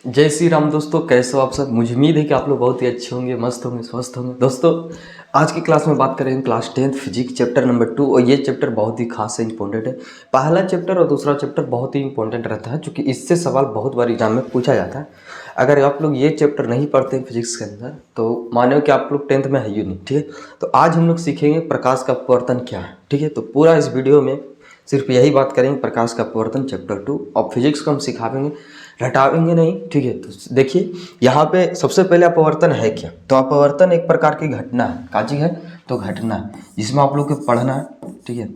जय श्री राम दोस्तों, कैसे हो आप सब। मुझे उम्मीद है कि आप लोग बहुत ही अच्छे होंगे, मस्त होंगे, स्वस्थ होंगे। दोस्तों आज की क्लास में बात करेंगे class 10th physics chapter number 2। और ये चैप्टर बहुत ही खास है, इंपॉर्टेंट है। पहला चैप्टर और दूसरा चैप्टर बहुत ही इंपॉर्टेंट रहता है, क्योंकि इससे सवाल बहुत बार एग्जाम में पूछा जाता है। अगर आप लोग ये चैप्टर नहीं पढ़ते हैं फिजिक्स के अंदर तो मानो कि आप लोग 10th में है ही नहीं। ठीक है, तो आज हम लोग सीखेंगे प्रकाश का अपवर्तन क्या है। ठीक है, तो पूरा इस वीडियो में सिर्फ यही बात करेंगे, प्रकाश का अपवर्तन चैप्टर 2। और फिजिक्स को हम सिखावेंगे, रटावेंगे नहीं। ठीक है, तो देखिए यहाँ पे सबसे पहले अपवर्तन है क्या। तो अपवर्तन एक प्रकार की घटना है। का चीज़ है? तो घटना है, जिसमें आप लोग को पढ़ना है। ठीक है,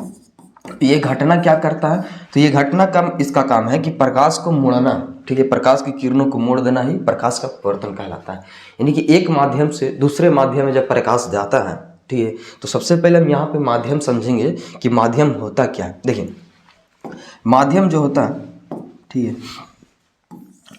ये घटना क्या करता है? तो ये घटना का इसका काम है कि प्रकाश को मोड़ना। ठीक है, प्रकाश की किरणों को मोड़ देना ही प्रकाश का अपवर्तन कहलाता है। यानी कि एक माध्यम से दूसरे माध्यम में जब प्रकाश जाता है, ठीक है, तो सबसे पहले हम यहाँ पे माध्यम समझेंगे कि माध्यम होता क्या है। देखिए माध्यम जो होता है, ठीक है,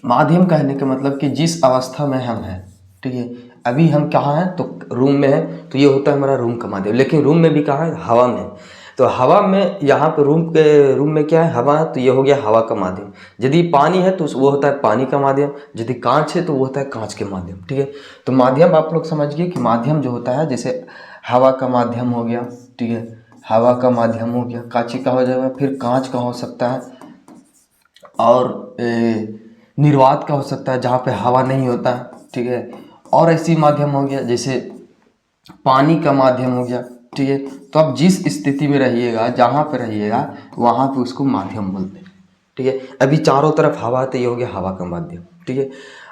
माध्यम कहने का मतलब कि जिस अवस्था में हम हैं, ठीक है, अभी हम कहाँ हैं तो रूम में हैं, तो ये होता है हमारा रूम का माध्यम। लेकिन रूम में भी कहाँ है? हवा में। तो हवा में यहाँ पे रूम में क्या है? हवा है, तो ये हो गया हवा का माध्यम। यदि पानी है तो वो होता है पानी का माध्यम। यदि कांच है तो वो होता है कांच के माध्यम। ठीक है, तो माध्यम आप लोग समझिए कि माध्यम जो होता है, जैसे हवा का माध्यम हो गया, ठीक है, हवा का माध्यम हो गया, कांच का हो जाएगा, फिर कांच का हो सकता है, और निर्वात का हो सकता है जहाँ पे हवा नहीं होता है। ठीक है, और ऐसी माध्यम हो गया जैसे पानी का माध्यम हो गया। ठीक है, तो आप जिस स्थिति में रहिएगा, जहाँ पे रहिएगा, वहाँ पे उसको माध्यम बोलते हैं। ठीक है, अभी चारों तरफ हवा है तो ये हो गया हवा का माध्यम। ठीक है,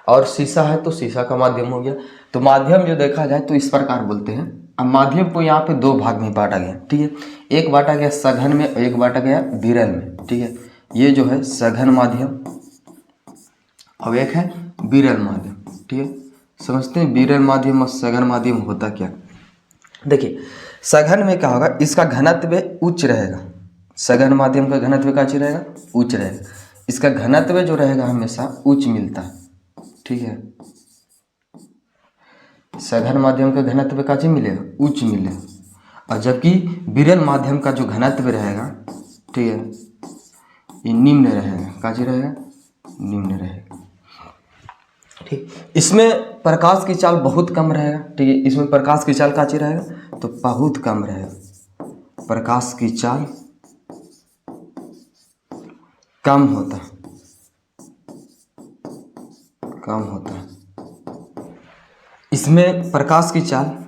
और शीशा है तो शीशा का माध्यम हो गया। तो माध्यम जो देखा जाए तो इस प्रकार बोलते हैं। अब माध्यम को यहाँ पे दो भाग में बांटा गया। ठीक है, एक बांटा गया सघन में, एक बांटा गया विरल में। ठीक है, ये जो है सघन माध्यम और एक है विरल माध्यम। ठीक है, समझते हैं विरल माध्यम और सघन माध्यम होता क्या। देखिए सघन में क्या होगा, इसका घनत्व उच्च रहेगा। सघन माध्यम का घनत्व का रहेगा? उच्च रहेगा। इसका घनत्व जो रहेगा हमेशा उच्च मिलता है। ठीक है, सघन माध्यम का घनत्व का मिलेगा? उच्च मिलेगा। और जबकि विरल माध्यम का जो घनत्व रहेगा, ठीक है, ये निम्न रहेगा। का रहेगा? निम्न रहेगा। ठीक, इसमें प्रकाश की चाल बहुत कम रहेगा। ठीक है, इसमें प्रकाश की चाल का रहेगा? तो बहुत कम रहेगा। प्रकाश की चाल कम होता है, कम होता है। इसमें प्रकाश की चाल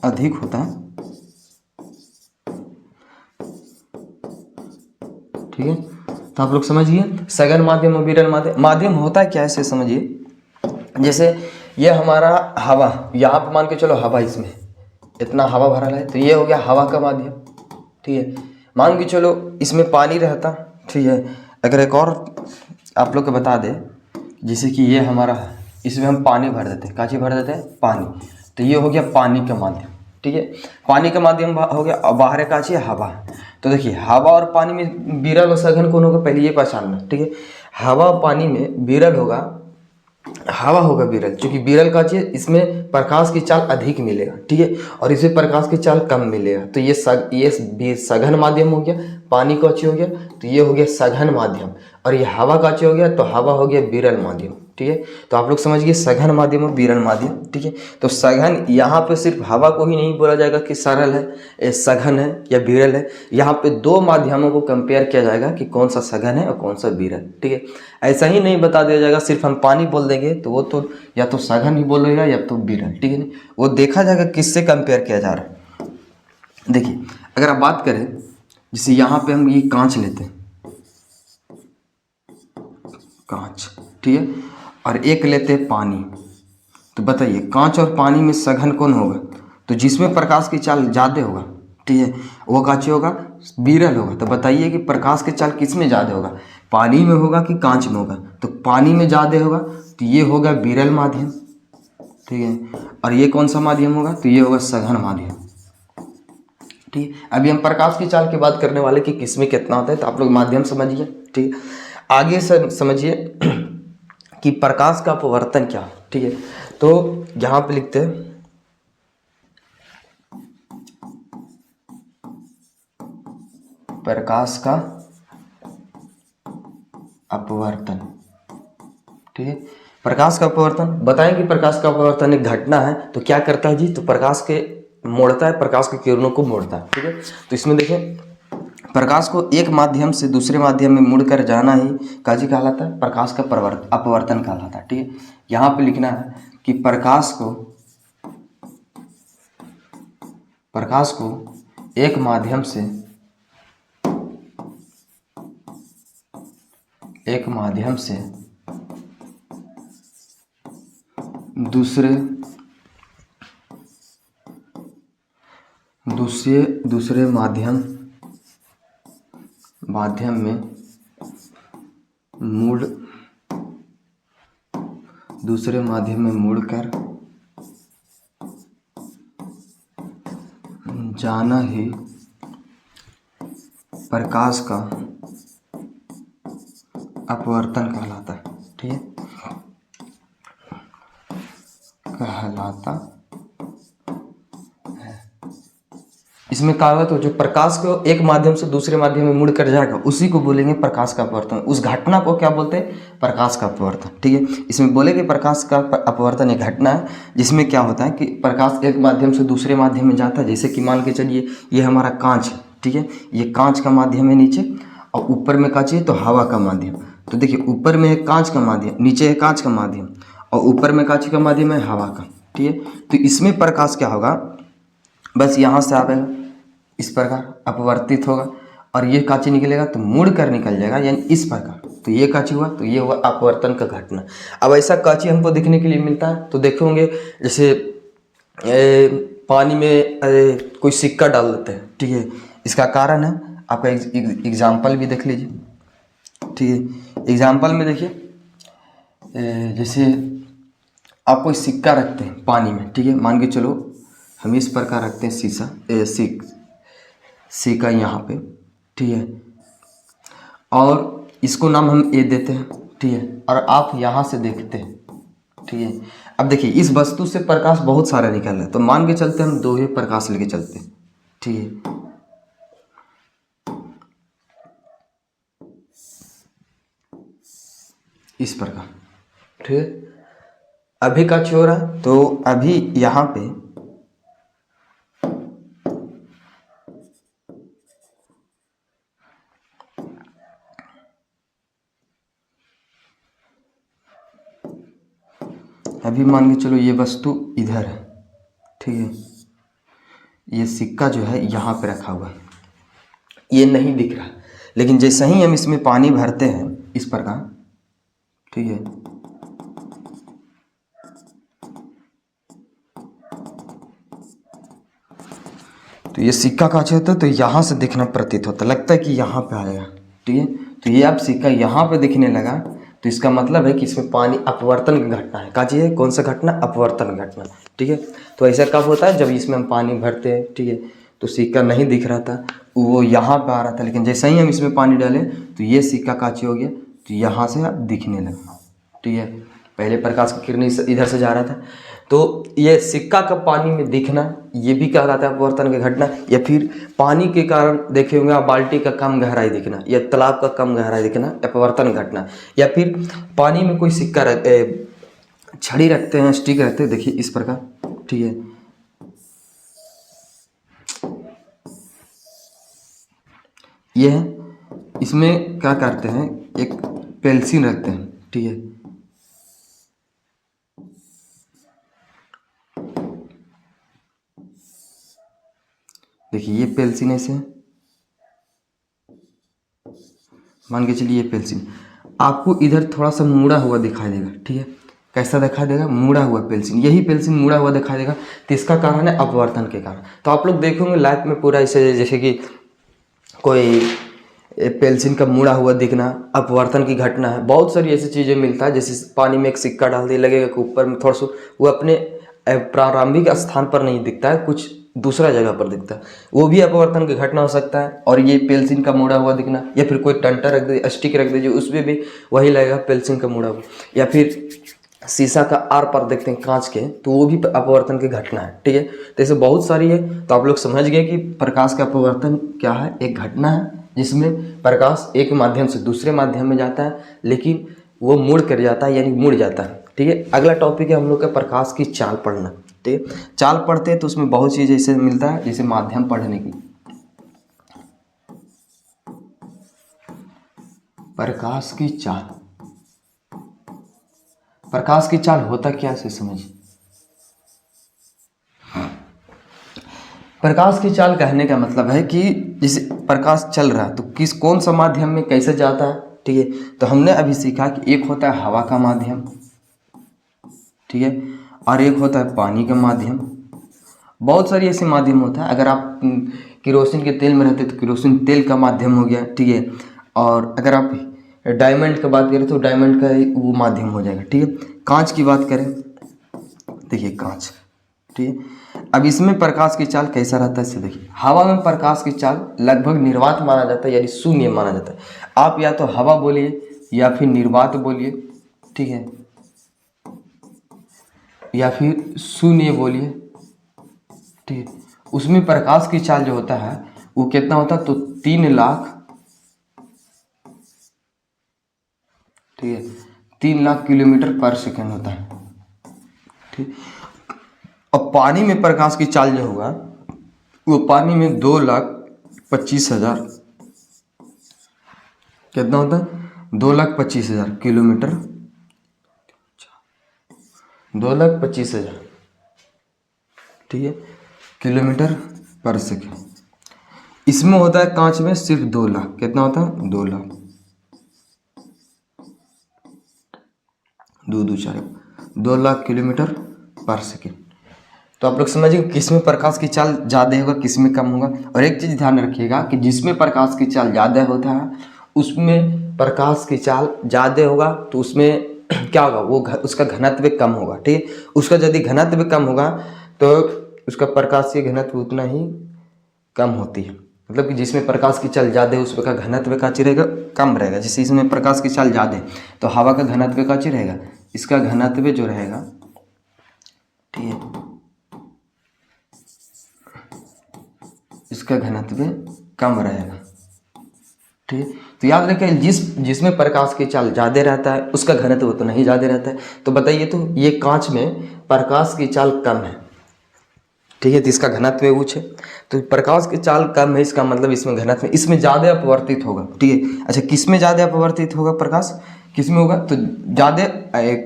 अधिक होता है। ठीक है, तो आप लोग समझिए सघन माध्यम और विरल माध्यम। माध्यम होता क्या है ऐसे समझिए। जैसे ये हमारा हवा, यहाँ पे मान के चलो हवा, इसमें इतना हवा भरा है, तो ये हो गया हवा का माध्यम। ठीक है, मान के चलो इसमें पानी रहता। ठीक है, अगर एक और आप लोग को बता दे, जैसे कि ये हमारा, इसमें हम पानी भर देते हैं। काची भर देते हैं? पानी। तो ये हो गया पानी का माध्यम। ठीक है, पानी का माध्यम हो गया। और बाहर काची है? हवा। तो देखिए हवा और पानी में विरल और सघन कौन होगा, पहले ये पहचानना। ठीक है, हवा और पानी में विरल होगा, हवा होगा विरल, क्योंकि विरल का चीज इसमें प्रकाश की चाल अधिक मिलेगा। ठीक है, और इसमें प्रकाश की चाल कम मिलेगा। तो ये सघन माध्यम हो गया। पानी का अच्छी हो गया तो ये हो गया सघन माध्यम। और ये हवा का अच्छी हो गया तो हवा हो गया विरल माध्यम। ठीक है, तो आप लोग समझिए सघन माध्यम और विरल माध्यम। ठीक है, तो सघन यहाँ पे सिर्फ हवा को ही नहीं बोला जाएगा कि सरल है, सघन है या विरल है। यहाँ पे दो माध्यमों को कंपेयर किया जाएगा कि कौन सा सघन है और कौन सा विरल। ठीक है, ऐसा ही नहीं बता दिया जाएगा सिर्फ हम पानी बोल देंगे तो वो तो या तो सघन ही बोलेगा या तो विरल। ठीक है, नहीं, वो देखा जाएगा किससे कंपेयर किया जा रहा है। देखिए अगर आप बात करें, जैसे यहाँ पे हम ये कांच लेते हैं, कांच, ठीक है, और एक लेते हैं पानी। तो बताइए कांच और पानी में सघन कौन होगा? तो जिसमें प्रकाश की चाल ज़्यादा होगा, ठीक है, वो कांच होगा, विरल होगा। तो बताइए कि प्रकाश की चाल किस में ज़्यादा होगा, पानी में होगा कि कांच में होगा? तो पानी में ज़्यादा होगा, तो ये होगा विरल माध्यम। ठीक है, और ये कौन सा माध्यम होगा? तो ये होगा सघन माध्यम। ठीक है, अभी हम प्रकाश की चाल की बात करने वाले कि किस में कितना होता है, तो आप लोग माध्यम समझिए। ठीक है, आगे समझिए कि प्रकाश का अपवर्तन क्या। ठीक है, तो यहाँ पे लिखते हैं प्रकाश का अपवर्तन। ठीक है, प्रकाश का अपवर्तन बताएं कि प्रकाश का अपवर्तन एक घटना है तो क्या करता है जी, तो प्रकाश के मोड़ता है, प्रकाश की किरणों को मोड़ता है। ठीक है, तो इसमें देखें प्रकाश को एक माध्यम से दूसरे माध्यम में मुड़कर जाना ही काजी कहलाता है, प्रकाश का अपवर्तन कहलाता है। ठीक है, यहाँ पे लिखना है कि प्रकाश को एक माध्यम से दूसरे माध्यम में मुड़कर जाना ही प्रकाश का अपवर्तन कहलाता है। ठीक है, कहलाता है। इसमें क्या होगा, तो जो प्रकाश को एक माध्यम से दूसरे माध्यम में मुड़ कर जाएगा उसी को बोलेंगे प्रकाश का अपवर्तन। उस घटना को क्या बोलते हैं, प्रकाश का अपवर्तन। ठीक है, इसमें बोलेंगे प्रकाश का अपवर्तन एक घटना है जिसमें क्या होता है कि प्रकाश एक माध्यम से दूसरे माध्यम में जाता है। जैसे कि मान के चलिए ये हमारा कांच है। ठीक है, ये कांच का माध्यम है नीचे, और ऊपर में क्या चाहिए, तो हवा का माध्यम। तो देखिए ऊपर में है कांच का माध्यम, नीचे है कांच का माध्यम, और ऊपर में कांच का माध्यम है हवा का। ठीक है, तो इसमें प्रकाश क्या होगा, बस यहाँ से आएगा, इस प्रकार अपवर्तित होगा, और ये कांची निकलेगा तो मुड़ कर निकल जाएगा, यानी इस प्रकार। तो ये कांची हुआ, तो ये हुआ अपवर्तन का घटना। अब ऐसा कांची हमको देखने के लिए मिलता है, तो देखेंगे जैसे पानी में कोई सिक्का डाल देते हैं। ठीक है, इसका कारण है, आपका एग्जाम्पल भी देख लीजिए। ठीक है, एग्जाम्पल में देखिए जैसे आप कोई सिक्का रखते हैं पानी में। ठीक है, मान के चलो हम इस प्रकार रखते हैं सिक्का यहाँ पे। ठीक है, और इसको नाम हम ए देते हैं। ठीक है, और आप यहाँ से देखते हैं। ठीक है, अब देखिए इस वस्तु से प्रकाश बहुत सारा निकल रहा है, तो मान के चलते हम दो ही प्रकाश लेके चलते हैं। ठीक है, इस प्रकार। ठीक है, अभी का हो रहा है, तो अभी यहाँ पे अभी मान के चलो ये वस्तु इधर है। ठीक है, ये सिक्का जो है यहाँ पे रखा हुआ है, ये नहीं दिख रहा, लेकिन जैसे ही हम इसमें पानी भरते हैं इस प्रकार। ठीक है, तो ये सिक्का का होता है, तो यहाँ से दिखना प्रतीत होता, लगता है कि यहाँ पे आएगा। ठीक है, तो ये अब सिक्का यहाँ पे दिखने लगा, तो इसका मतलब है कि इसमें पानी अपवर्तन की घटना है। क्या चीज़ है, कौन सा घटना, अपवर्तन घटना। ठीक है, तो ऐसा कब होता है, जब इसमें हम पानी भरते हैं। ठीक है, तो सिक्का नहीं दिख रहा था, वो यहाँ पे आ रहा था, लेकिन जैसे ही हम इसमें पानी डालें तो ये सिक्का काची हो गया, तो यहाँ से अब दिखने लगा। ठीक है, पहले प्रकाश की किरण इधर से जा रहा था, तो ये सिक्का का पानी में दिखना, ये भी कहलाता है अपवर्तन की घटना। या फिर पानी के कारण देखे होंगे आप, बाल्टी का कम गहराई दिखना या तालाब का कम गहराई दिखना, अपवर्तन घटना। या फिर पानी में कोई सिक्का छड़ी रखते हैं, स्टिक रखते हैं, देखिए इस प्रकार। ठीक है, ये है, इसमें क्या करते हैं, एक पेंसिल रखते हैं। ठीक है, देखिए ये पेंसिल ऐसे मान के चलिए, ये पेंसिल आपको इधर थोड़ा सा मुड़ा हुआ दिखाई देगा। ठीक है, कैसा दिखाई देगा, मुड़ा हुआ पेंसिल, यही पेंसिल मुड़ा हुआ दिखाई देगा, तो इसका कारण है अपवर्तन के कारण। तो आप लोग देखेंगे लाइफ में पूरा ऐसे, जैसे कि कोई पेंसिल का मुड़ा हुआ दिखना अपवर्तन की घटना है। बहुत सारी ऐसी चीज़ें मिलता है, जैसे पानी में एक सिक्का डाल दिया, लगेगा कि ऊपर में थोड़ा सा वो अपने प्रारंभिक स्थान पर नहीं दिखता है, कुछ दूसरा जगह पर दिखता है, वो भी अपवर्तन की घटना हो सकता है। और ये पेंसिल का मुड़ा हुआ दिखना, या फिर कोई टंटा रख दे, स्टिक रख दीजिए, उसमें भी वही लगेगा पेंसिल का मुड़ा हुआ। या फिर शीशा का आर पर देखते हैं कांच के, तो वो भी अपवर्तन की घटना है। ठीक है, तो ऐसे बहुत सारी है, तो आप लोग समझ गए कि प्रकाश का अपवर्तन क्या है, एक घटना है जिसमें प्रकाश एक माध्यम से दूसरे माध्यम में जाता है, लेकिन वो मुड़ कर जाता है, यानी मुड़ जाता है। ठीक है, अगला टॉपिक है हम लोग का प्रकाश की चाल पढ़ना। ठीक है, चाल पढ़ते हैं तो उसमें बहुत चीज़ ऐसे मिलता है, जैसे माध्यम पढ़ने की। प्रकाश की चाल, प्रकाश की चाल होता क्या से समझिए। प्रकाश की चाल कहने का मतलब है कि जैसे प्रकाश चल रहा है तो किस कौन सा माध्यम में कैसे जाता है। ठीक है, तो हमने अभी सीखा कि एक होता है हवा का माध्यम, ठीक है, और एक होता है पानी का माध्यम। बहुत सारी ऐसे माध्यम होता है। अगर आप केरोसिन के तेल में रहते तो केरोसिन तेल का माध्यम हो गया। ठीक है, और अगर आप डायमंड की बात करें तो डायमंड का वो माध्यम हो जाएगा। ठीक है, कांच की बात करें, देखिए कांच। ठीक है, अब इसमें प्रकाश की चाल कैसा रहता है इसे देखिए। हवा में प्रकाश की चाल लगभग निर्वात माना जाता है, यानी शून्य माना जाता है। आप या तो हवा बोलिए या फिर निर्वात बोलिए, ठीक है, या फिर शून्य बोलिए। ठीक है, उसमें प्रकाश की चाल जो होता है वो कितना होता है, तो 3 लाख, ठीक है, 3 लाख किलोमीटर पर सेकंड होता है। ठीक, अब पानी में प्रकाश की चाल जो होगा वो पानी में 2,25,000, कितना होता है, 2,25,000 किलोमीटर, 2,25,000, ठीक है, किलोमीटर पर सेकंड। इसमें होता है कांच में सिर्फ 2 लाख, कितना होता है, 2 लाख, 2 लाख किलोमीटर पर सेकंड। तो आप लोग समझिए किसमें प्रकाश की चाल ज़्यादा होगा, किसमें कम होगा। और एक चीज़ ध्यान रखिएगा कि जिसमें प्रकाश की चाल ज़्यादा होता है उसमें प्रकाश की चाल ज़्यादा होगा तो उसमें क्या होगा, वो उसका घनत्व कम होगा। ठीक है, उसका यदि घनत्व कम होगा तो उसका प्रकाशीय घनत्व उतना ही कम होती है। मतलब कि जिसमें प्रकाश की चाल ज़्यादा है उसका घनत्व का रहेगा, कम रहेगा। जैसे इसमें प्रकाश की चाल ज़्यादा है तो हवा का घनत्व का रहेगा, इसका घनत्व जो रहेगा, ठीक है, इसका घनत्व कम रहेगा। ठीक है, तो याद रखें जिसमें प्रकाश की चाल ज़्यादा रहता है उसका घनत्व तो नहीं ज़्यादा रहता है। तो बताइए, तो ये कांच में प्रकाश की चाल कम है, ठीक है, तो इसका घनत्व उच्च है। तो प्रकाश की चाल कम है, इसका मतलब इसमें घनत्व, इसमें ज़्यादा अपवर्तित होगा। ठीक है, अच्छा किसमें ज़्यादा अपवर्तित होगा प्रकाश, किसमें होगा, तो ज़्यादा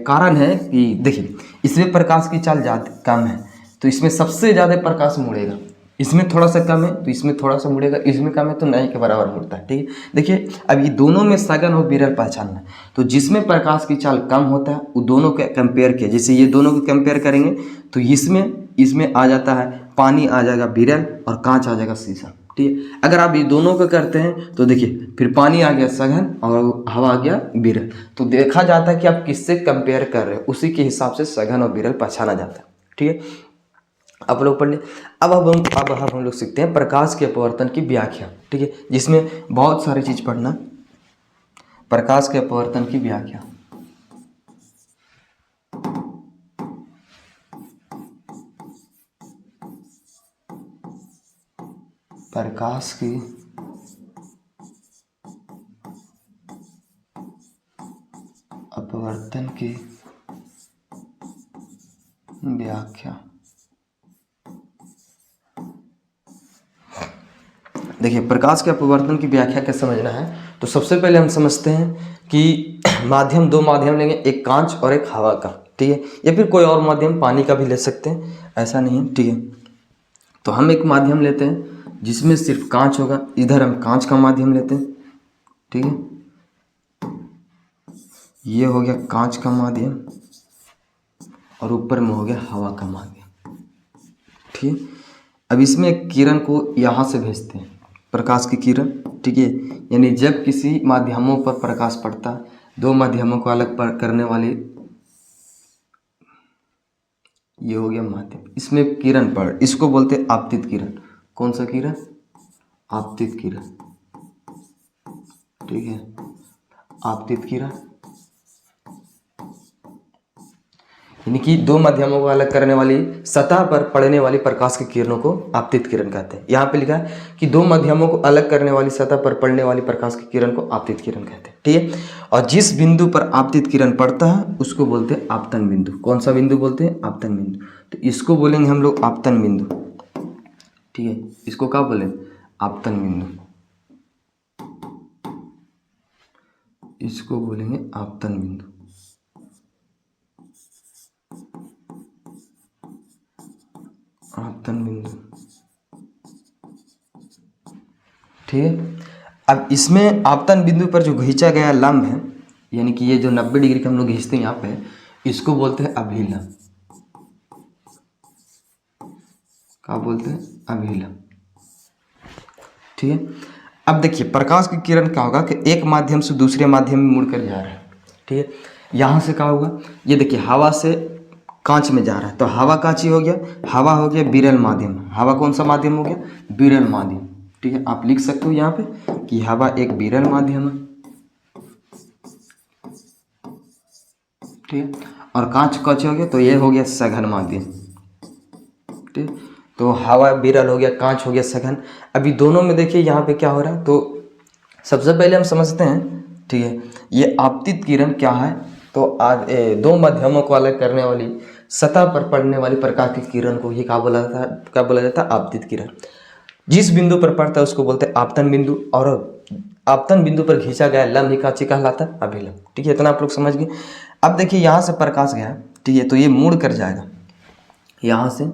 कारण है कि देखिए इसमें प्रकाश की चाल ज़्यादा कम है तो इसमें सबसे ज़्यादा प्रकाश मुड़ेगा। इसमें थोड़ा सा कम है तो इसमें थोड़ा सा मुड़ेगा, इसमें कम है तो नहीं के बराबर मुड़ता है। ठीक है, देखिए अब ये दोनों में सघन और विरल पहचानना है। तो जिसमें प्रकाश की चाल कम होता है वो दोनों के कंपेयर किया, जैसे ये दोनों को कंपेयर करेंगे तो इसमें आ जाता है पानी, आ जाएगा विरल, और कांच आ जाएगा शीशा। ठीक है, अगर आप ये दोनों को करते हैं तो देखिए फिर पानी आ गया सघन और हवा आ गया विरल। तो देखा जाता है कि आप किससे कंपेयर कर रहे हो, उसी के हिसाब से सघन और विरल पहचाना जाता है। ठीक है, आप लोग पढ़ लिए। अब हम लोग सीखते हैं प्रकाश के अपवर्तन की व्याख्या। ठीक है, जिसमें बहुत सारी चीज पढ़ना। प्रकाश के अपवर्तन की व्याख्या, प्रकाश की अपवर्तन की व्याख्या। देखिए प्रकाश के अपवर्तन की व्याख्या क्या समझना है, तो सबसे पहले हम समझते हैं कि माध्यम, दो माध्यम लेंगे, एक कांच और एक हवा का। ठीक है, या फिर कोई और माध्यम पानी का भी ले सकते हैं, ऐसा नहीं है। ठीक है, तो हम एक माध्यम लेते हैं जिसमें सिर्फ कांच होगा, इधर हम कांच का माध्यम लेते हैं। ठीक है, ये हो गया कांच का माध्यम और ऊपर में हो गया हवा का माध्यम। ठीक है, अब इसमें एक किरण को यहाँ से भेजते हैं, प्रकाश की किरण। ठीक है, यानी जब किसी माध्यमों पर प्रकाश पड़ता है, दो माध्यमों को अलग करने वाली, ये हो गया माध्यम, इसमें किरण पड़, इसको बोलते हैं आपतित किरण। कौन सा किरण, आपतित किरण। ठीक है, आपतित किरण। यानी कि दो माध्यमों को अलग करने वाली सतह पर पड़ने वाली प्रकाश की किरणों को आपतित किरण कहते हैं। यहाँ पे लिखा है कि दो माध्यमों को अलग करने वाली सतह पर पड़ने वाली प्रकाश की किरण को आपतित किरण कहते हैं, ठीक है। और जिस बिंदु पर आपतित किरण पड़ता है उसको बोलते हैं आपतन बिंदु। कौन सा बिंदु बोलते हैं? आपतन बिंदु। तो इसको बोलेंगे हम लोग आपतन बिंदु, ठीक है। इसको क्या बोलेंगे? आपतन बिंदु। इसको बोलेंगे आपतन बिंदु। आपतन बिंदु, ठीक है। अब इसमें आपतन बिंदु पर जो खींचा गया लंब है, यानी कि ये जो 90 डिग्री का हम लोग खींचते हैं यहाँ पे, इसको बोलते हैं अभिलंब। क्या बोलते हैं? अभिलंब, ठीक है। अब देखिए प्रकाश की किरण क्या होगा कि एक माध्यम से दूसरे माध्यम में मुड़कर जा रहा है, ठीक है। यहाँ से क्या होगा? ये देखिए हवा से कांच में जा रहा है, तो हवा कांची हो गया, हवा हो गया विरल माध्यम। हवा कौन सा माध्यम हो गया? विरल माध्यम, ठीक है। आप लिख सकते हो यहाँ पे कि हवा एक विरल माध्यम है, ठीक है। और कांच कांच हो गया तो ये हो गया सघन माध्यम, ठीक। तो हवा विरल हो गया, कांच हो गया सघन। अभी दोनों में देखिए यहाँ पे क्या हो रहा है, तो सबसे पहले हम समझते हैं, ठीक है, ये आपतित किरण क्या है। तो आज दो माध्यमों को अलग करने वाली सतह पर पड़ने वाली प्रकाश की किरण को ये क्या बोला जाता है? क्या बोला जाता है? आपतित किरण। जिस बिंदु पर पड़ता है उसको बोलते हैं आपतन बिंदु, और आपतन बिंदु पर खींचा गया लंब ही कांची कहलाता है? अभिलंब, ठीक है। इतना आप लोग समझ गए। अब देखिए यहाँ से प्रकाश गया, ठीक है, तो ये मुड़ कर जाएगा यहाँ से,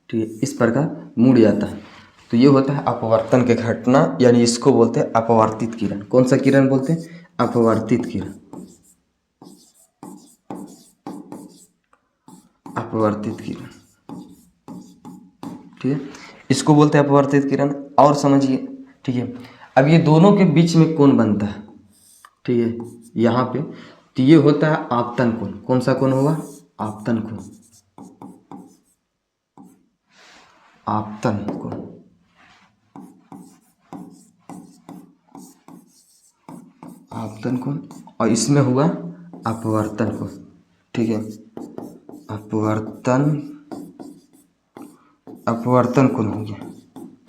ठीक है, इस प्रकार मुड़ जाता है, तो ये होता है अपवर्तन की घटना, यानी इसको बोलते हैं अपवर्तित किरण। कौन सा किरण बोलते हैं? अपवर्तित किरण, अपवर्तित किरण, ठीक है, इसको बोलते हैं अपवर्तित किरण। और समझिए, ठीक है, अब ये दोनों के बीच में कोण बनता है, ठीक है, यहाँ पे, तो ये होता है आपतन कोण। कौन सा कोण होगा? आपतन कोण, आपतन कोण, आपतन कोण। और इसमें हुआ अपवर्तन कोण, ठीक है, अपवर्तन, अपवर्तन कोण हो गया,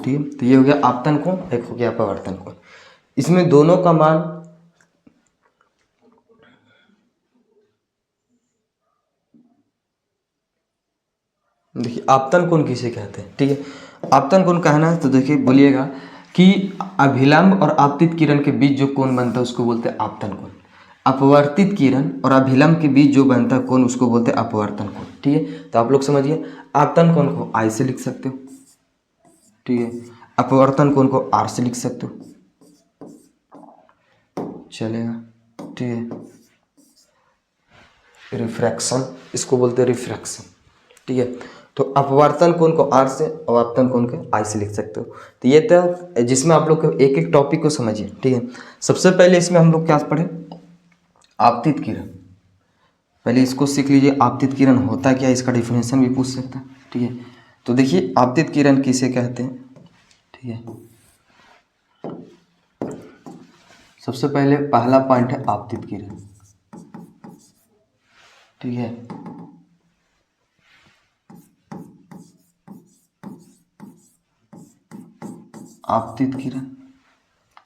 ठीक है। तो ये हो गया आपतन कोण, एक हो गया अपवर्तन कोण। इसमें दोनों का मान, देखिए आपतन कोण किसे कहते हैं, ठीक है। आपतन कोण कहना है तो देखिए बोलिएगा कि अभिलंब और आपतित किरण के बीच जो कोण बनता है उसको बोलते हैं आपतन कोण। अपवर्तित किरण और अभिलंब के बीच जो बनता है कोण उसको बोलते हैं अपवर्तन कोण, ठीक है। तो आप लोग समझिए, आपतन कोण को आई से लिख सकते हो, ठीक है, अपवर्तन कोण को आर से लिख सकते हो, चलेगा, ठीक है। रिफ्रैक्शन, इसको बोलते हैं रिफ्रैक्शन, ठीक है। तो अपवर्तन कोण को आर से और आपतन कोण को आई से लिख सकते हो। तो ये था जिसमें आप लोग एक एक टॉपिक को समझिए, ठीक है। सबसे पहले इसमें हम लोग क्या पढ़े? आपतित किरण। पहले इसको सीख लीजिए, आपतित किरण होता क्या है, इसका डिफिनेशन भी पूछ सकता है, ठीक है। तो देखिए आपतित किरण किसे कहते हैं, ठीक है। सबसे पहले पहला पॉइंट है आपतित किरण, ठीक है। आपतित किरण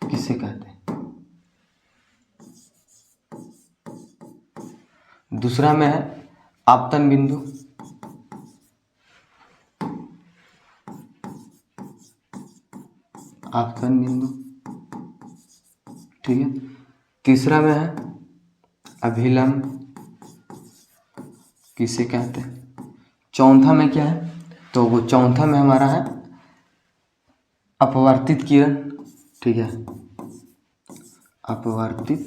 किसे कहते हैं? दूसरा में है आपतन बिंदु, आपतन बिंदु, ठीक है। तीसरा में है अभिलंब, किसे कहते हैं? चौथा में क्या है? तो वो चौथा में हमारा है अपवर्तित किरण, ठीक है, अपवर्तित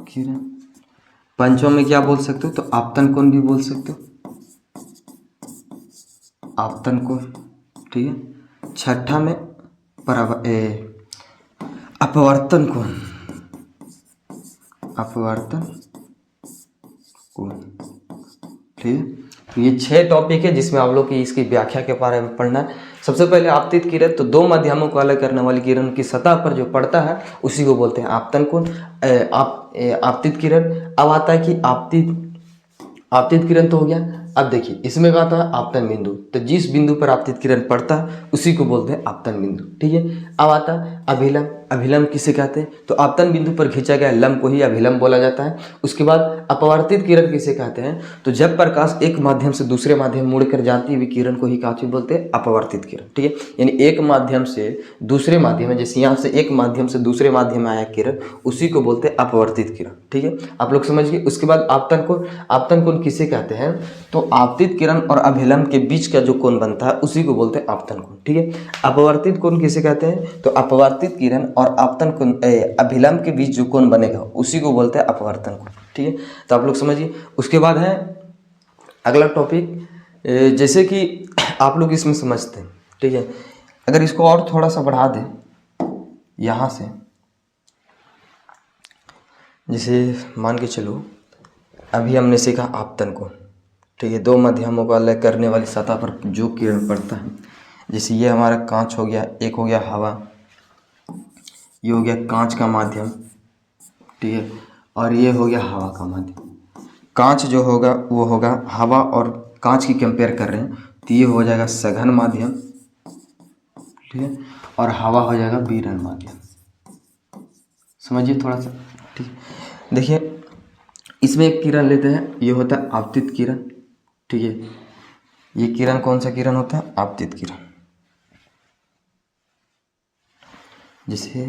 किरण। पंचम में क्या बोल सकते हो? तो आपतन कोण भी बोल सकते हो, आपतन कोण, ठीक है। छठा में अपवर्तन कोण, अपवर्तन कोण, ठीक है। तो ये 6 टॉपिक है जिसमें आप लोग की इसकी व्याख्या के बारे में पढ़ना है। सबसे पहले आपतित किरण, तो दो माध्यमों को अलग करने वाली किरण की सतह पर जो पड़ता है उसी को बोलते हैं आपतन कोण। आपतित किरण। अब आता है कि आपतित किरण तो हो गया। अब देखिए इसमें क्या आता है आपतन बिंदु, तो जिस बिंदु पर आपतित किरण पड़ता है उसी को बोलते हैं आपतन बिंदु। ठीक है, अब आता है अभिलंब। अभिलंब किसे कहते हैं, तो आपतन बिंदु पर खींचा गया लंब को ही अभिलंब बोला जाता है। उसके बाद अपवर्तित किरण किसे कहते हैं, तो जब प्रकाश एक माध्यम से दूसरे माध्यम मुड़कर जाती हुई किरण को ही काची बोलते हैं अपवर्तित किरण। ठीक है, यानी एक माध्यम से दूसरे माध्यम में, जैसे यहाँ से एक माध्यम से दूसरे माध्यम में आया किरण, उसी को बोलते हैं अपवर्तित किरण। ठीक है, आप लोग समझ गए। उसके बाद आपतन कोण। आपतन कोण किसे कहते हैं, तो आपतित किरण और अभिलंब के बीच का जो कोण बनता है उसी को बोलते हैं आपतन कोण। ठीक है, अपवर्तित कोण किसे कहते हैं, तो अपवर्तित किरण और आपतन कोण अभिलंब के बीच जो कोण बनेगा उसी को बोलते हैं अपवर्तन कोण। ठीक है, तो आप लोग समझिए। उसके बाद है अगला टॉपिक, जैसे कि आप लोग इसमें समझते हैं। ठीक है, अगर इसको और थोड़ा सा बढ़ा दें यहाँ से, जैसे मान के चलो अभी हमने सीखा आपतन कोण। ठीक है, दो माध्यमों को अलग करने वाली सतह पर जो किरण पड़ता है, जैसे ये हमारा कांच हो गया, एक हो गया हवा, ये हो गया कांच का माध्यम। ठीक है, और ये हो गया हवा का माध्यम। कांच जो होगा वो होगा हवा और कांच की कंपेयर कर रहे हैं, तो ये हो जाएगा सघन माध्यम। ठीक है, और हवा हो जाएगा विरल माध्यम। समझिए थोड़ा सा। ठीक है, देखिए इसमें एक किरण लेते हैं, ये होता है आपतित किरण। ठीक है, ये किरण कौन सा किरण होता है, आपतित किरण। जैसे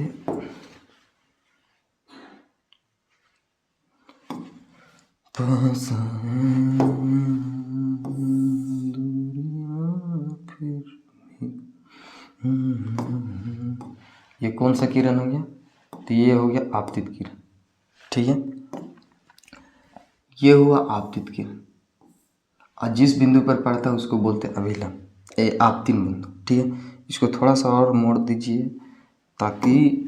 ये कौन सा किरण हो गया, तो ये हो गया आपतित किरण। ठीक है, ये हुआ आपतित किरण, और जिस बिंदु पर पड़ता है उसको बोलते हैं अभिलंब, आपतित बिंदु। ठीक है, इसको थोड़ा सा और मोड़ दीजिए ताकि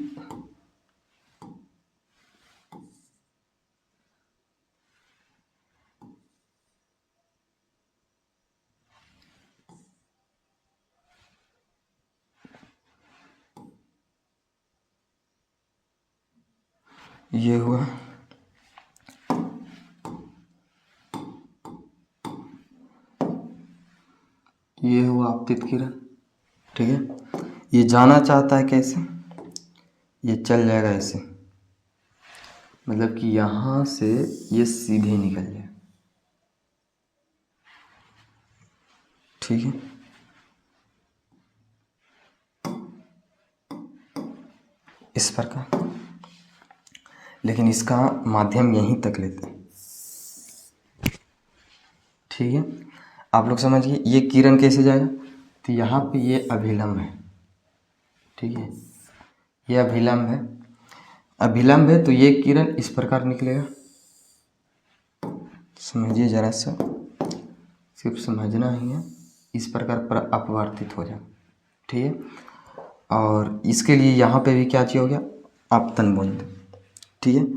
ये हुआ आपतित किरण। ठीक है, ये जाना चाहता है कैसे, ये चल जाएगा ऐसे, मतलब कि यहाँ से ये सीधे निकल जाए। ठीक है, इस प्रकार, लेकिन इसका माध्यम यहीं तक लेते हैं। ठीक है, आप लोग समझिए ये किरण कैसे जाएगा, तो यहाँ पे ये अभिलंब है। ठीक है, ये अभिलंब है। अभिलंब है तो ये किरण इस प्रकार निकलेगा। समझिए जरा सा, सिर्फ समझना ही है, इस प्रकार पर अपवर्तित हो जाए। ठीक है, और इसके लिए यहाँ पे भी क्या चीज़ हो गया, आपतन बिंदु। ठीक है,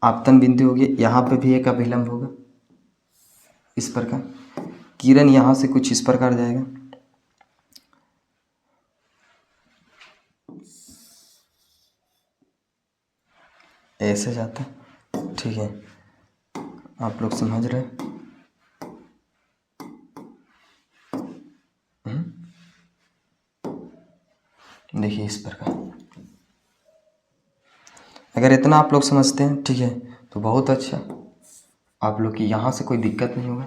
आपतन बिंदु हो गया, यहाँ पे भी एक अभिलंब होगा। इस प्रकार किरण यहाँ से कुछ इस प्रकार जाएगा, ऐसे जाता है। ठीक है, आप लोग समझ रहे हैं। देखिए इस प्रकार, अगर इतना आप लोग समझते हैं, ठीक है, तो बहुत अच्छा, आप लोग की यहाँ से कोई दिक्कत नहीं होगा।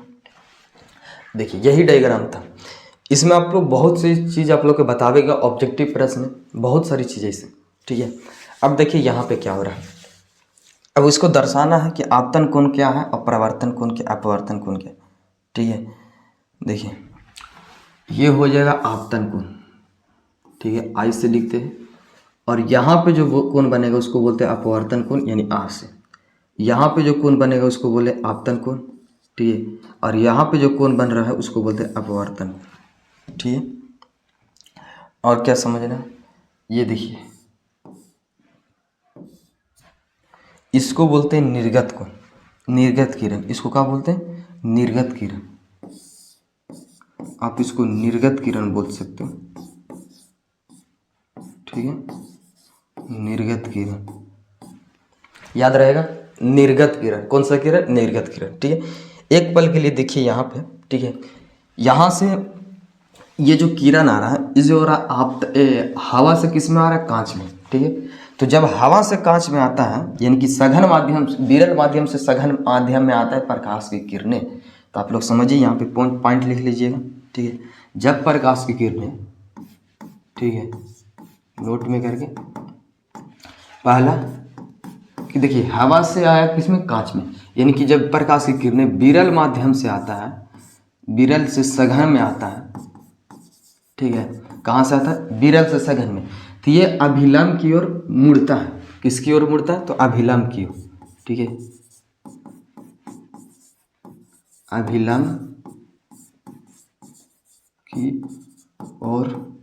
देखिए यही डायग्राम था, इसमें आप लोग बहुत सी चीज़ आप लोग को बतावेगा ऑब्जेक्टिव प्रश्न, बहुत सारी चीज़ें इसमें। ठीक है, अब देखिए यहाँ पे क्या हो रहा है, अब इसको दर्शाना है कि आपतन कोण क्या है और परावर्तन कोण क्या, अपवर्तन कोण क्या। ठीक है, देखिए ये हो जाएगा आपतन कोण। ठीक है, आई से लिखते हैं, और यहाँ पे जो कोण बनेगा उसको बोलते हैं अपवर्तन कोण, यानी आ से। यहाँ पे जो कोण बनेगा उसको बोले आपतन कोण। ठीक है, और यहाँ पे जो कोण बन रहा है उसको बोलते हैं अपवर्तन। ठीक है, और क्या समझना, ये देखिए इसको बोलते हैं निर्गत कोण, निर्गत किरण। इसको क्या बोलते हैं, निर्गत किरण। आप इसको निर्गत किरण बोल सकते हो। ठीक है, निर्गत किरण, याद रहेगा, निर्गत किरण, कौन सा किरण, निर्गत किरण, ठीक है। एक पल के लिए देखिए यहाँ पे, ठीक है, यहाँ से ये जो किरण आ रहा है, इस जो हो रहा आप हवा से किस में आ रहा है, कांच में, ठीक है। तो जब हवा से कांच में आता है, यानी कि सघन माध्यम, विरल माध्यम से सघन माध्यम में आता है प्रकाश की किरणें, तो आप लोग समझिए, यहाँ पे पॉइंट लिख लीजिएगा, ठीक है। जब प्रकाश की किरणें, ठीक है, नोट में करके, पहला कि देखिए हवा से आया किसमें, कांच में, यानी कि जब प्रकाश की किरणें विरल माध्यम से आता है, विरल से सघन में आता है, ठीक है, कहाँ से आता है, विरल से सघन में, तो ये अभिलंब की ओर मुड़ता है, किसकी ओर मुड़ता है, तो अभिलंब की ओर, ठीक है, अभिलंब की ओर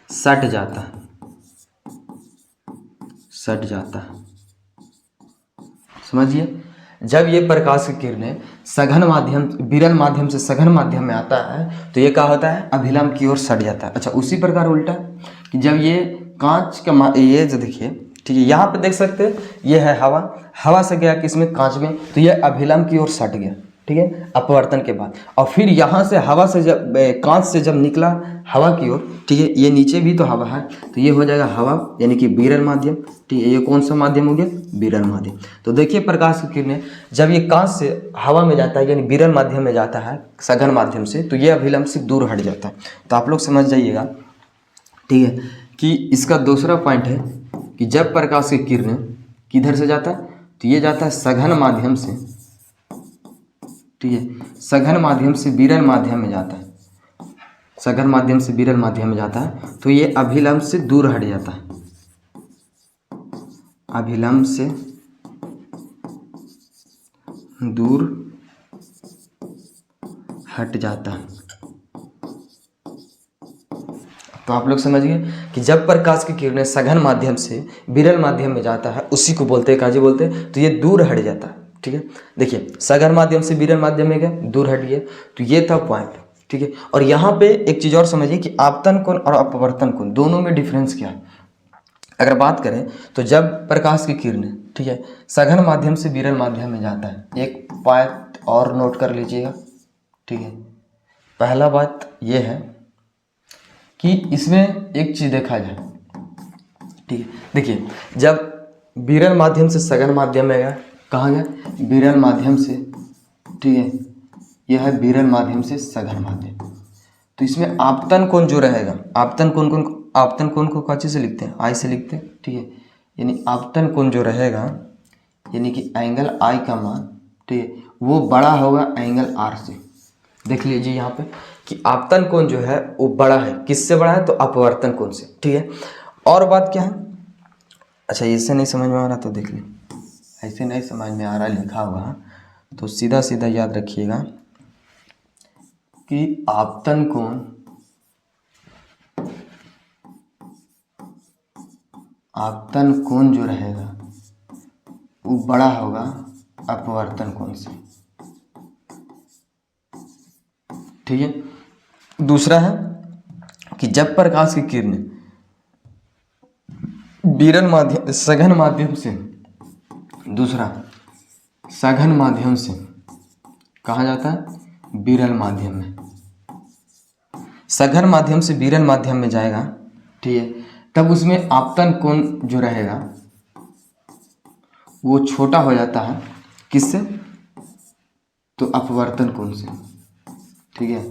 सट जाता है, सट जाता है, समझिए। जब ये प्रकाश की किरणें सघन माध्यम, विरल माध्यम से सघन माध्यम में आता है, तो ये क्या होता है, अभिलंब की ओर सट जाता है। अच्छा, उसी प्रकार उल्टा कि जब ये कांच का ये जो देखिए, ठीक है, यहाँ पे देख सकते हैं, ये है हवा, हवा से गया किसमें, कांच में, तो ये अभिलंब की ओर सट गया, ठीक है, अपवर्तन के बाद। और फिर यहाँ से हवा से जब कांच से जब निकला हवा की ओर, ठीक है, ये नीचे भी तो हवा है, तो ये हो जाएगा हवा, यानी कि विरल माध्यम, ठीक है, ये कौन सा माध्यम हो गया, विरल माध्यम। तो देखिए प्रकाश की किरणें जब ये कांच से हवा में जाता है, यानी विरल माध्यम में जाता है सघन माध्यम से, तो ये अभिलंब से दूर हट जाता है। तो आप लोग समझ जाइएगा, ठीक है, कि इसका दूसरा पॉइंट है कि जब प्रकाश की किरणें किधर से जाता है, तो ये जाता है सघन माध्यम से, ठीक है, सघन माध्यम से विरल माध्यम में जाता है, सघन माध्यम से विरल माध्यम में जाता है, तो ये अभिलंब से दूर हट जाता है, अभिलंब से दूर हट जाता है। तो आप लोग समझिए कि जब प्रकाश की किरणें सघन माध्यम से विरल माध्यम में जाता है, उसी को बोलते हैं, काजी बोलते हैं, तो ये दूर हट जाता है, ठीक है। देखिए सघन माध्यम से विरल माध्यम में गया, दूर हट गया, तो ये था पॉइंट, ठीक है। और यहाँ पे एक चीज़ और समझिए कि आपतन कोण और अपवर्तन कोण दोनों में डिफरेंस क्या है। अगर बात करें तो जब प्रकाश की किरणें, ठीक है, सघन माध्यम से विरल माध्यम में जाता है, एक बात और नोट कर लीजिएगा, ठीक है। पहला बात यह है कि इसमें एक चीज़ देखा जाए, ठीक है, देखिए जब विरल माध्यम से सघन माध्यम में गया, कहाँ गया, विरल माध्यम से, ठीक है, यह है विरल माध्यम से सघन माध्यम, तो इसमें आपतन कोण जो रहेगा, आपतन कोण को कौन से लिखते हैं, आई से लिखते हैं, ठीक है, यानी आपतन कोण जो रहेगा, यानी कि एंगल आई का मान, ठीक है, वो बड़ा होगा एंगल आर से। देख लीजिए यहाँ पे कि आपतन कोण जो है वो बड़ा है, किससे बड़ा है, तो अपवर्तन कोण से, ठीक है। और बात क्या है, अच्छा इससे नहीं समझ में आ रहा तो देख लीजिए, ऐसे नहीं समझ में आ रहा लिखा हुआ, तो सीधा सीधा याद रखिएगा कि आपतन कोण जो रहेगा वो बड़ा होगा अपवर्तन कोण से, ठीक है। दूसरा है कि जब प्रकाश की किरणें विरल माध्यम, सघन माध्यम से, दूसरा सघन माध्यम से कहाँ जाता है, विरल माध्यम में, सघन माध्यम से विरल माध्यम में जाएगा, ठीक है, तब उसमें आपतन कोण जो रहेगा वो छोटा हो जाता है, किससे, तो अपवर्तन कोण से, ठीक है।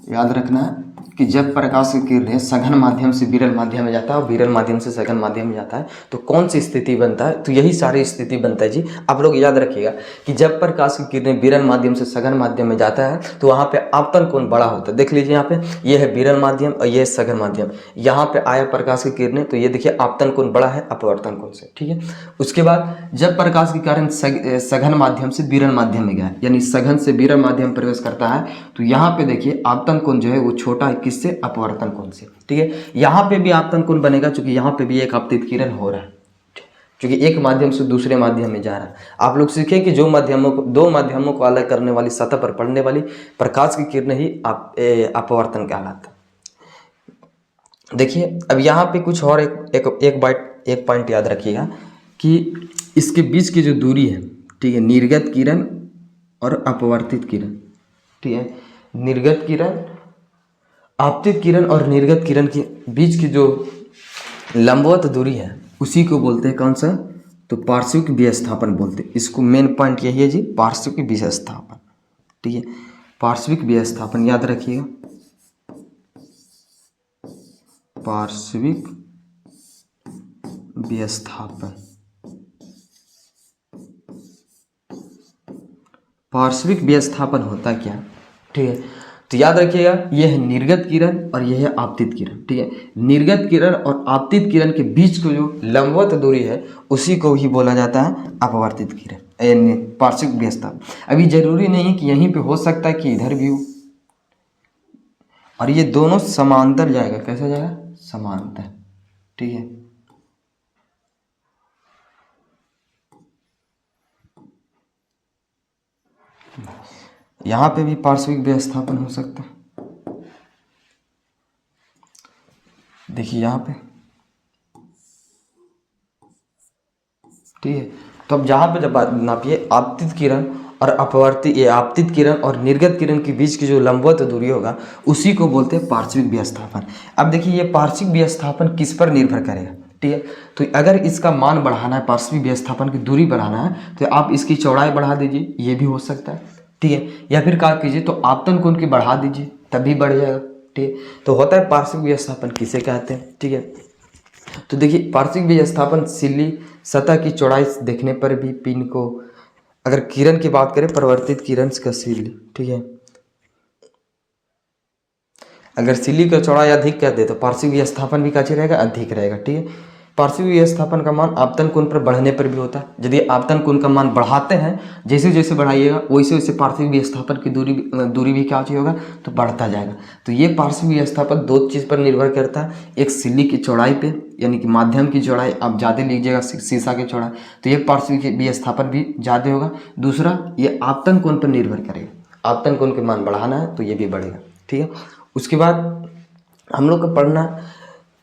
याद रखना है कि जब प्रकाश की किरणें सघन माध्यम से विरल माध्यम में जाता है और विरल माध्यम से सघन माध्यम में जाता है, तो कौन सी स्थिति बनता है, तो यही सारी स्थिति बनता है जी। आप लोग याद रखिएगा कि जब प्रकाश की किरणें विरल माध्यम से सघन माध्यम में जाता है, तो वहाँ पे आपतन कोण बड़ा होता है। देख लीजिए यहाँ पे, ये है विरल माध्यम और ये है सघन माध्यम, यहाँ पे आया प्रकाश की किरणें, तो ये देखिए आपतन कोण बड़ा है अपवर्तन कोण से, ठीक है। उसके बाद जब प्रकाश की किरण सघन माध्यम से विरल माध्यम में गया, यानी सघन से विरल माध्यम प्रवेश करता है, तो यहाँ पे देखिए आपतन कोण जो है वो छोटा है, किससे, अपवर्तन कोण से, ठीक है। यहाँ पे भी आपतन कोण बनेगा, क्योंकि यहाँ पे भी एक आपतित किरण हो रहा है, क्योंकि एक माध्यम से दूसरे माध्यम में जा रहा है। आप लोग सीखें कि जो माध्यमों को, दो माध्यमों को अलग करने वाली सतह पर पड़ने वाली प्रकाश की किरण ही अपवर्तन कहलाता है। देखिए अब यहाँ पे कुछ और एक पॉइंट याद रखिएगा कि इसके बीच की जो दूरी है, ठीक है, निर्गत किरण और अपवर्तित किरण, ठीक है, निर्गत किरण, आपतित किरण और निर्गत किरण के बीच की जो लंबवत दूरी है उसी को बोलते हैं कौन सा, तो पार्श्विक विस्थापन बोलते हैं इसको। मेन पॉइंट यही है जी, पार्श्विक विस्थापन, ठीक है, पार्श्विक विस्थापन याद रखिएगा, पार्श्विक विस्थापन। पार्श्विक विस्थापन होता क्या, ठीक है, तो याद रखिएगा यह है निर्गत किरण और यह है आपतित किरण, ठीक है। निर्गत किरण और आपतित किरण के बीच को जो लंबवत दूरी है उसी को ही बोला जाता है अपवर्तित किरण, पार्श्विक विस्थापन। अभी जरूरी नहीं है कि यहीं पे हो सकता है कि इधर भी हो, और ये दोनों समांतर जाएगा, कैसे जाएगा, समांतर, ठीक है। यहाँ पे भी पार्श्विक विस्थापन हो सकता है, देखिए यहाँ पे, ठीक है। तो अब जहाँ पे जब नापिए आपतित किरण और आपतित किरण और निर्गत किरण के बीच की जो लंबवत दूरी होगा उसी को बोलते हैं पार्श्विक विस्थापन। अब देखिए ये पार्श्विक विस्थापन किस पर निर्भर करेगा, ठीक है, तो अगर इसका मान बढ़ाना है, पार्श्विक विस्थापन की दूरी बढ़ाना है, तो आप इसकी चौड़ाई बढ़ा दीजिए, ये भी हो सकता है, ठीक है, या फिर क्या कीजिए तो आपतन कोण की बढ़ा दीजिए, तभी बढ़ जाएगा, ठीक है। तो होता है पार्श्विक विस्थापन किसे कहते हैं, ठीक है। तो देखिए पार्श्विक विस्थापन सिल्ली सतह की चौड़ाई देखने पर भी पिन को, अगर किरण की बात करें परावर्तित किरण का सिल्ली, ठीक है, अगर सिल्ली का चौड़ाई अधिक कर दे तो पार्श्विक विस्थापन भी कैसे रहेगा, अधिक रहेगा, ठीक है। पार्श्विक विस्थापन का मान आपतन कोण पर बढ़ने पर भी होता है। यदि आपतन कोण का मान बढ़ाते हैं, जैसे जैसे बढ़ाइएगा वैसे वैसे पार्श्विक विस्थापन की दूरी भी क्या होगा, तो बढ़ता जाएगा। तो ये पार्श्विक विस्थापन दो चीज़ पर निर्भर करता है, एक सिल्ली की चौड़ाई पे, यानी कि माध्यम की चौड़ाई आप ज़्यादा लीजिएगा शीशा की चौड़ाई, तो ये पार्श्विक विस्थापन भी ज़्यादा होगा। दूसरा ये आपतन कोण पर निर्भर करेगा, आपतन कोण के मान बढ़ाना है तो ये भी बढ़ेगा, ठीक है। उसके बाद हम लोग को पढ़ना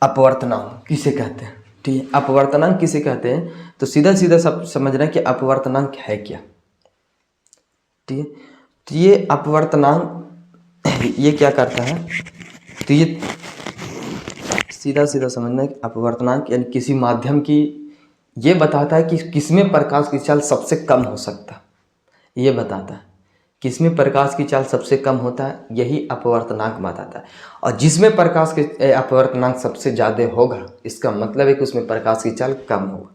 अपवर्तनांक किसे कहते हैं, ठीक है। अपवर्तनांक किसे कहते हैं, तो सीधा सीधा सब समझ रहे हैं कि अपवर्तनांक है क्या, ठीक है। तो ये अपवर्तनांक ये क्या करता है, तो ये सीधा सीधा समझना है कि अपवर्तनांक यानी किसी माध्यम की, ये बताता है कि किसमें प्रकाश की चाल सबसे कम हो सकता है, ये बताता है किसमें प्रकाश की चाल सबसे कम होता है, यही अपवर्तनांक बताता है। और जिसमें प्रकाश के अपवर्तनांक सबसे ज़्यादा होगा इसका मतलब है कि उसमें प्रकाश की चाल कम होगा।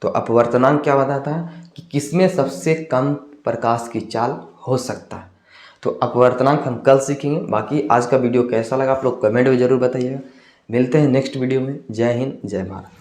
तो अपवर्तनांक क्या बताता है कि किसमें सबसे कम प्रकाश की चाल हो सकता है। तो अपवर्तनांक हम कल सीखेंगे। बाकी आज का वीडियो कैसा लगा आप लोग कमेंट में ज़रूर बताइएगा। मिलते हैं नेक्स्ट वीडियो में। जय हिंद, जय भारत।